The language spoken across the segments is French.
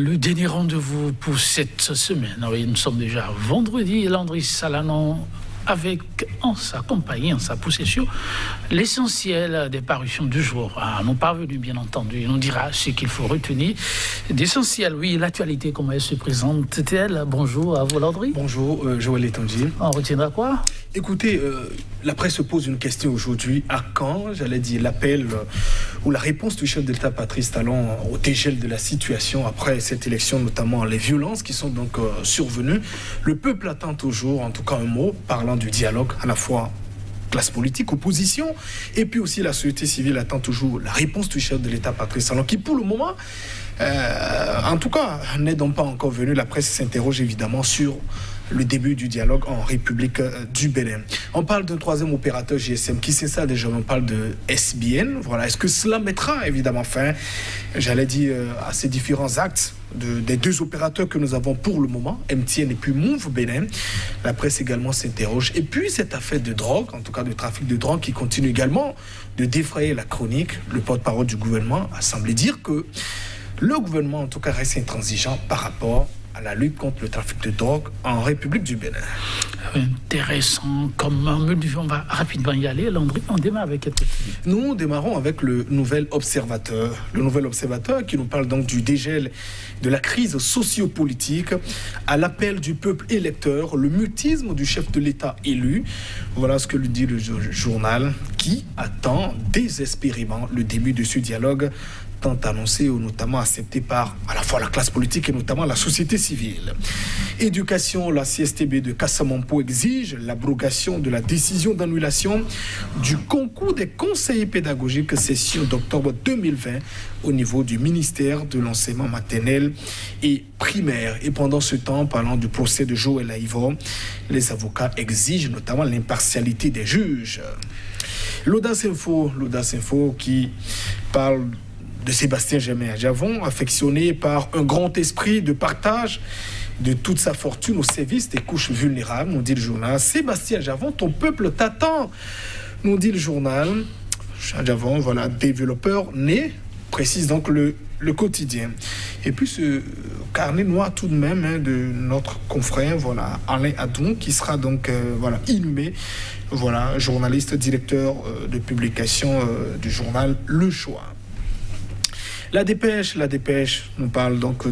Le dernier rendez-vous pour cette semaine. Oui, nous sommes déjà vendredi et Landry Salanon avec en sa compagnie, en sa possession, l'essentiel des parutions du jour. Nous parvenus, bien entendu, il nous dira ce qu'il faut retenir. D'essentiel, oui, l'actualité, comment elle se présente-t-elle? Bonjour à vous, Landry. Bonjour, Joël Etanji. On retiendra quoi? Écoutez, la presse se pose une question aujourd'hui. À quand, j'allais dire, l'appel ou la réponse du chef d'État Patrice Talon au dégel de la situation après cette élection, notamment les violences qui sont donc survenues. Le peuple attend toujours, en tout cas un mot, parlant du dialogue, à la fois classe politique, opposition, et puis aussi la société civile attend toujours la réponse du chef de l'État Patrice Talon, qui pour le moment, en tout cas, n'est donc pas encore venu. La presse s'interroge évidemment sur le début du dialogue en République du Bénin. On parle d'un troisième opérateur GSM. Qui c'est ça déjà? On parle de SBN. Voilà. Est-ce que cela mettra évidemment fin, j'allais dire, à ces différents actes des deux opérateurs que nous avons pour le moment, MTN et puis Move Bénin? La presse également s'interroge. Et puis cette affaire de drogue, en tout cas de trafic de drogue, qui continue également de défrayer la chronique. Le porte-parole du gouvernement a semblé dire que le gouvernement, en tout cas, reste intransigeant par rapport à la lutte contre le trafic de drogue en République du Bénin. Intéressant. Comme on va rapidement y aller, Landry, on démarre avec quelque chose. Nous démarrons avec le Nouvel Observateur. Le Nouvel Observateur qui nous parle donc du dégel de la crise sociopolitique à l'appel du peuple électeur, le mutisme du chef de l'État élu. Voilà ce que lui dit le journal qui attend désespérément le début de ce dialogue tant annoncé ou notamment accepté par à la fois la classe politique et notamment la société civile. Éducation, la CSTB de Kassamampo exige l'abrogation de la décision d'annulation du concours des conseillers pédagogiques session d'octobre 2020 au niveau du ministère de l'enseignement maternel et primaire. Et pendant ce temps, parlant du procès de Joël Aïvo, les avocats exigent notamment l'impartialité des juges. L'Audace Info qui parle de Sébastien Germain Adjavon, affectionné par un grand esprit de partage de toute sa fortune au service des couches vulnérables, nous dit le journal. Sébastien Adjavon, ton peuple t'attend, nous dit le journal. Adjavon, voilà, développeur né, précise donc le quotidien. Et puis ce carnet noir tout de même de notre confrère, voilà, Alain Adon, qui sera donc inhumé, voilà, journaliste, directeur de publication du journal Le Choix. La dépêche nous parle donc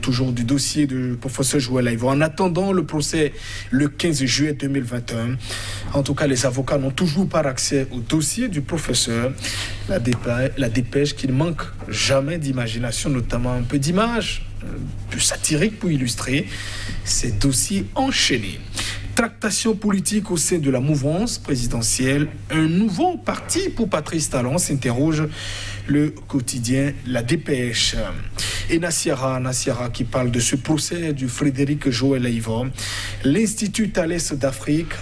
toujours du dossier du professeur Joël Aïvo. En attendant le procès le 15 juillet 2021, en tout cas les avocats n'ont toujours pas accès au dossier du professeur. La dépêche qui ne manque jamais d'imagination, notamment un peu d'images, plus satiriques pour illustrer ces dossiers enchaînés. Tractation politique au sein de la mouvance présidentielle. Un nouveau parti pour Patrice Talon, s'interroge le quotidien La Dépêche. Et Nassiara qui parle de ce procès du Frédéric Joël Aïvo. L'Institut Thalès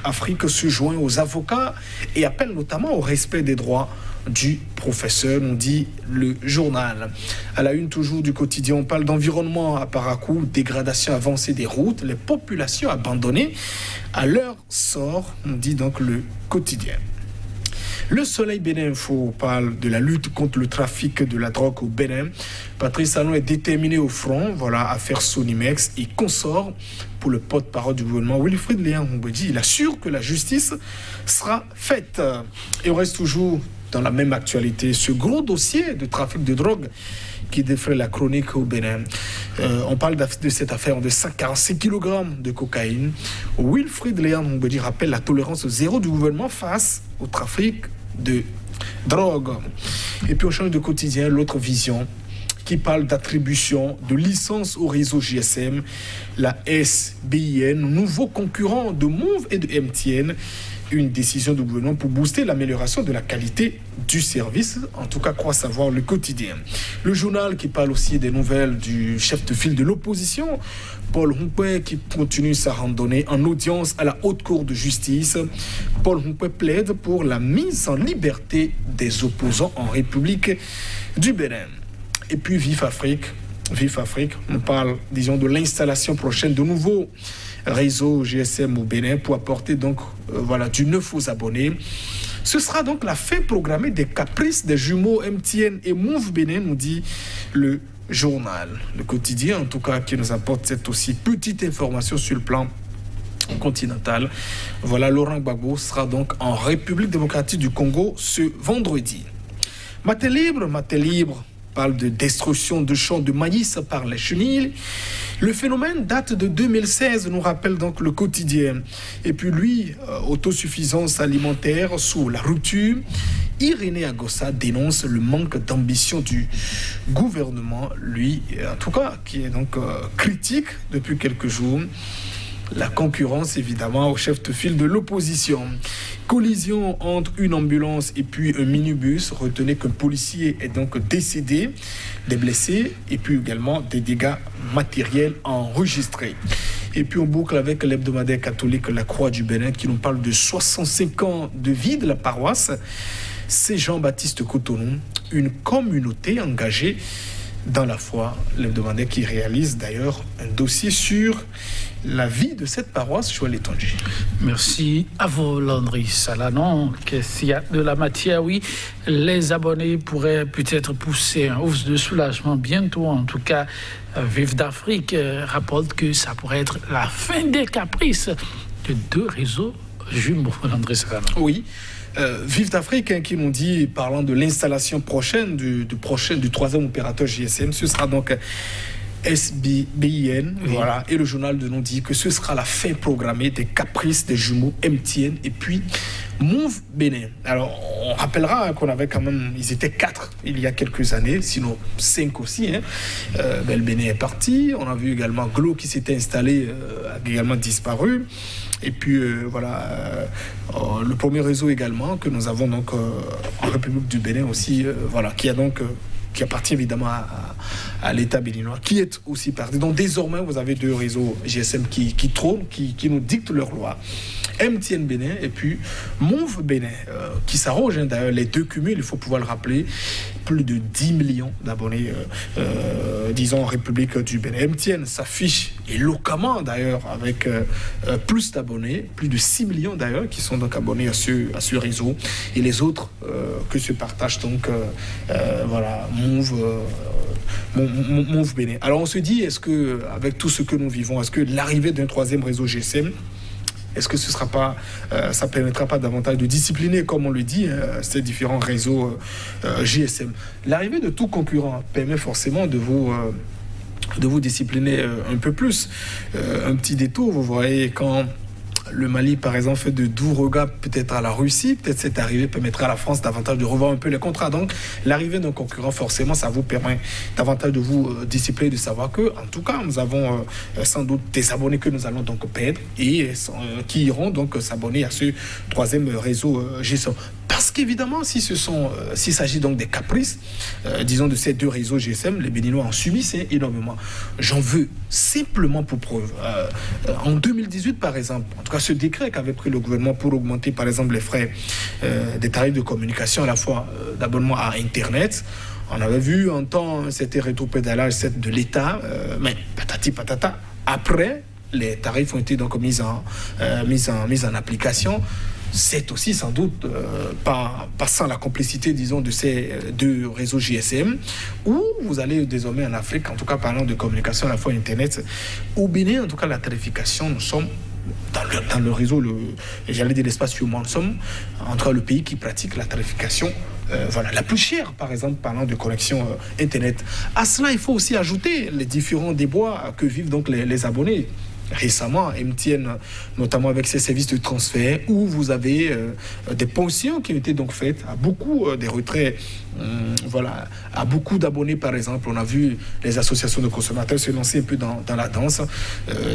Afrique se joint aux avocats et appelle notamment au respect des droits du professeur, nous dit le journal. À la une toujours du quotidien, on parle d'environnement à Parakou, dégradation avancée des routes, les populations abandonnées à leur sort, nous dit donc le quotidien. Le Soleil Bénin Info parle de la lutte contre le trafic de la drogue au Bénin. Patrice Talon est déterminé au front, voilà, à faire Sonimex et consort pour le porte-parole du gouvernement. Wilfried Léon Mbedi, il assure que la justice sera faite. Et on reste toujours dans la même actualité, ce gros dossier de trafic de drogue qui défraie la chronique au Bénin. On parle de cette affaire de 146 kg de cocaïne. Wilfried Léon Mbedi rappelle la tolérance zéro du gouvernement face au trafic de drogue. Et puis on change de quotidien, l'autre vision qui parle d'attribution de licence au réseau GSM, la SBIN, nouveau concurrent de Move et de MTN. Une décision du gouvernement pour booster l'amélioration de la qualité du service, en tout cas croit savoir le quotidien. Le journal qui parle aussi des nouvelles du chef de file de l'opposition, Paul Humpé, qui continue sa randonnée en audience à la Haute Cour de justice. Paul Humpé plaide pour la mise en liberté des opposants en République du Bénin. Et puis Vif Afrique, on parle, disons, de l'installation prochaine de nouveaux réseaux GSM au Bénin pour apporter donc du neuf aux abonnés. Ce sera donc la fin programmée des caprices des jumeaux MTN et Move Bénin, nous dit le journal, le quotidien en tout cas, qui nous apporte cette aussi petite information sur le plan continental. Voilà, Laurent Gbagbo sera donc en République démocratique du Congo ce vendredi. Matin libre parle de destruction de champs de maïs par les chenilles. Le phénomène date de 2016, nous rappelle donc le quotidien. Et puis lui, autosuffisance alimentaire sous la rupture. Irénée Agossa dénonce le manque d'ambition du gouvernement, lui, en tout cas, qui est donc critique depuis quelques jours. La concurrence, évidemment, au chef de file de l'opposition. Collision entre une ambulance et puis un minibus. Retenez qu'un policier est donc décédé, des blessés et puis également des dégâts matériels enregistrés. Et puis on boucle avec l'hebdomadaire catholique La Croix du Bénin qui nous parle de 65 ans de vie de la paroisse. C'est Jean-Baptiste Cotonou, une communauté engagée dans la foi, l'hebdomadaire qui réalise d'ailleurs un dossier sur la vie de cette paroisse, Joël Etonji. Merci à vous, Landry Salanon. S'il y a de la matière, oui, les abonnés pourraient peut-être pousser un hausse de soulagement bientôt. En tout cas, Vive d'Afrique rapporte que ça pourrait être la fin des caprices de 2 réseaux jumeaux, Landry Salanon. Oui. Vive d'Afrique qui nous dit, parlant de l'installation prochaine du 3e opérateur GSM, ce sera donc SBIN, oui. Voilà, et le journal de nous dit que ce sera la fin programmée des caprices des jumeaux MTN et puis Move Bénin. Alors, on rappellera qu'on avait quand même, ils étaient 4 il y a quelques années, sinon 5 aussi. Le Bénin est parti. On a vu également Glo qui s'était installé, a également disparu. Et puis voilà, le premier réseau également que nous avons donc en République du Bénin aussi, voilà, qui appartient évidemment à l'État béninois, qui est aussi parti. Donc désormais, vous avez 2 réseaux GSM qui trônent, qui nous dictent leur loi. MTN Bénin et puis Move Bénin, qui s'arroge d'ailleurs les 2 cumuls, il faut pouvoir le rappeler, plus de 10 millions d'abonnés, disons en République du Bénin. MTN s'affiche éloquemment d'ailleurs avec plus d'abonnés, plus de 6 millions d'ailleurs qui sont donc abonnés à ce réseau, et les autres que se partagent donc voilà, Move Bénin. Alors on se dit, est-ce que avec tout ce que nous vivons, est-ce que l'arrivée d'un 3e réseau GSM, est-ce que ce sera pas, ça permettra pas davantage de discipliner, comme on le dit, ces différents réseaux GSM? L'arrivée de tout concurrent permet forcément de vous discipliner un peu plus. Un petit détour, vous voyez, quand le Mali, par exemple, fait de doux regards peut-être à la Russie, peut-être cette arrivée permettra à la France davantage de revoir un peu les contrats. Donc, l'arrivée d'un concurrent, forcément, ça vous permet davantage de vous discipliner, de savoir que, en tout cas, nous avons sans doute des abonnés que nous allons donc perdre et qui iront donc s'abonner à ce 3e réseau GSM. Parce qu'évidemment, s'il s'agit donc des caprices, disons de ces 2 réseaux GSM, les Béninois en subissent énormément. J'en veux simplement pour preuve. En 2018, par exemple, en tout cas, ce décret qu'avait pris le gouvernement pour augmenter, par exemple, les frais des tarifs de communication, à la fois d'abonnement à Internet, on avait vu en temps, c'était rétropédalage de l'État, mais patati patata. Après, les tarifs ont été donc mis en application. C'est aussi sans doute pas sans la complicité, disons, de ces 2 réseaux GSM, où vous allez désormais en Afrique, en tout cas parlant de communication à la fois Internet, au Bénin, en tout cas la tarification, nous sommes dans le réseau, j'allais dire l'espace humain, nous sommes entre le pays qui pratique la tarification voilà, la plus chère, par exemple, parlant de connexion Internet. À cela, il faut aussi ajouter les différents déboires que vivent donc les abonnés. Récemment, MTN, notamment avec ses services de transfert, où vous avez des ponctions qui ont été donc faites à beaucoup des retraits, voilà, à beaucoup d'abonnés, par exemple. On a vu les associations de consommateurs se lancer un peu dans la danse.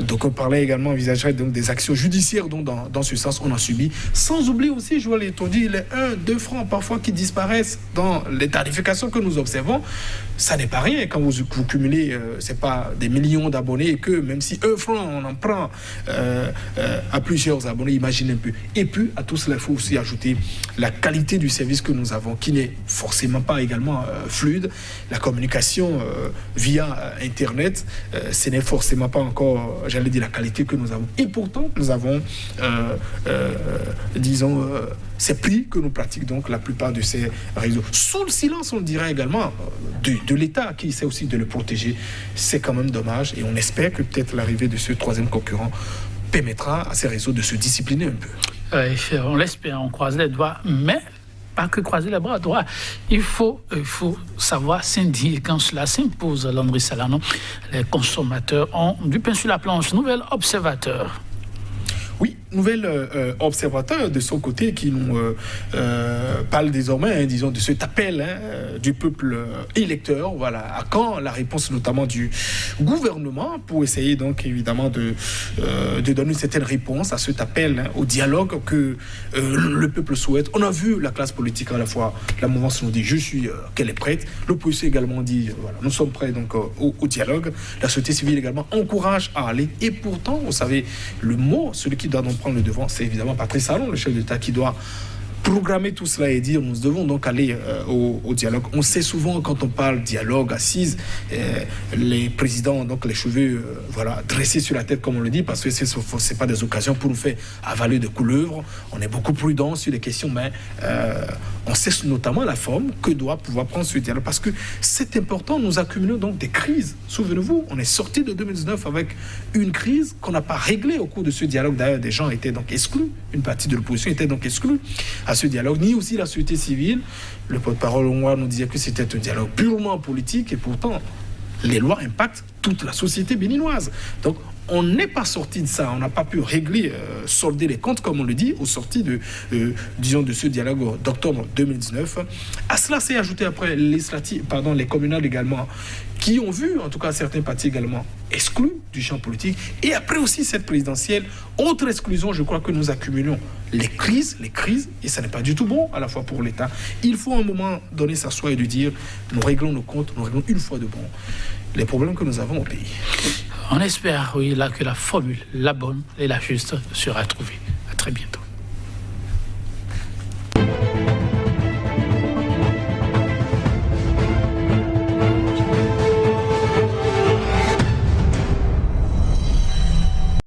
Donc on parlait également, envisagerait donc des actions judiciaires donc dans ce sens, on a subi. Sans oublier aussi, je vois les 1-2 francs parfois qui disparaissent dans les tarifications que nous observons. Ça n'est pas rien quand vous cumulez, c'est pas des millions d'abonnés, et que même si 1 franc on en prend à plusieurs abonnés, imaginez un peu. Et puis, à tout cela, il faut aussi ajouter la qualité du service que nous avons, qui n'est forcément pas également fluide. La communication via Internet, ce n'est forcément pas encore, j'allais dire, la qualité que nous avons. Et pourtant, nous avons, disons, ces prix que nous pratiquons donc la plupart de ces réseaux. Sous le silence, on le dirait également, de l'État qui essaie aussi de le protéger. C'est quand même dommage et on espère que peut-être l'arrivée de ce troisième concurrent permettra à ces réseaux de se discipliner un peu. On l'espère, on croise les doigts, mais pas que croiser les bras droits. Il faut savoir s'indigner quand cela s'impose, Landry Salanon. Les consommateurs ont du pain sur la planche. Nouvel observateur. Oui, nouvel observateur de son côté qui nous parle désormais, disons, de cet appel du peuple électeur. Voilà, à quand la réponse notamment du gouvernement pour essayer donc évidemment de donner une certaine réponse à cet appel au dialogue que le peuple souhaite. On a vu la classe politique à la fois, la mouvance nous dit je suis qu'elle est prête, l'opposition également dit voilà, nous sommes prêts donc au dialogue, la société civile également encourage à aller et pourtant vous savez le mot, celui qui doit donc prendre le devant, c'est évidemment Patrice Talon, le chef d'État, qui doit programmer tout cela et dire nous devons donc aller au dialogue. On sait souvent quand on parle dialogue, assise, les présidents donc les cheveux dressés sur la tête comme on le dit parce que c'est pas des occasions pour nous faire avaler de couleuvres. On est beaucoup prudent sur les questions, mais on sait notamment la forme que doit pouvoir prendre ce dialogue parce que c'est important. Nous accumulons donc des crises. Souvenez-vous, on est sorti de 2019 avec une crise qu'on n'a pas réglée au cours de ce dialogue. D'ailleurs, des gens étaient donc exclus. Une partie de l'opposition était donc exclue à ce dialogue, ni aussi la société civile. Le porte-parole hongrois nous disait que c'était un dialogue purement politique et pourtant les lois impactent toute la société béninoise. Donc on n'est pas sorti de ça, on n'a pas pu régler, solder les comptes comme on le dit, au sorti de ce dialogue d'octobre 2019. À cela s'est ajouté après les communales également, qui ont vu en tout cas certains partis également exclus du champ politique. Et après aussi cette présidentielle, autre exclusion, je crois que nous accumulons les crises, et ça n'est pas du tout bon à la fois pour l'État. Il faut à un moment donné s'asseoir et de dire, nous réglons nos comptes, nous réglons une fois de bon les problèmes que nous avons au pays. On espère, oui, là, que la formule, la bonne et la juste sera trouvée. À très bientôt.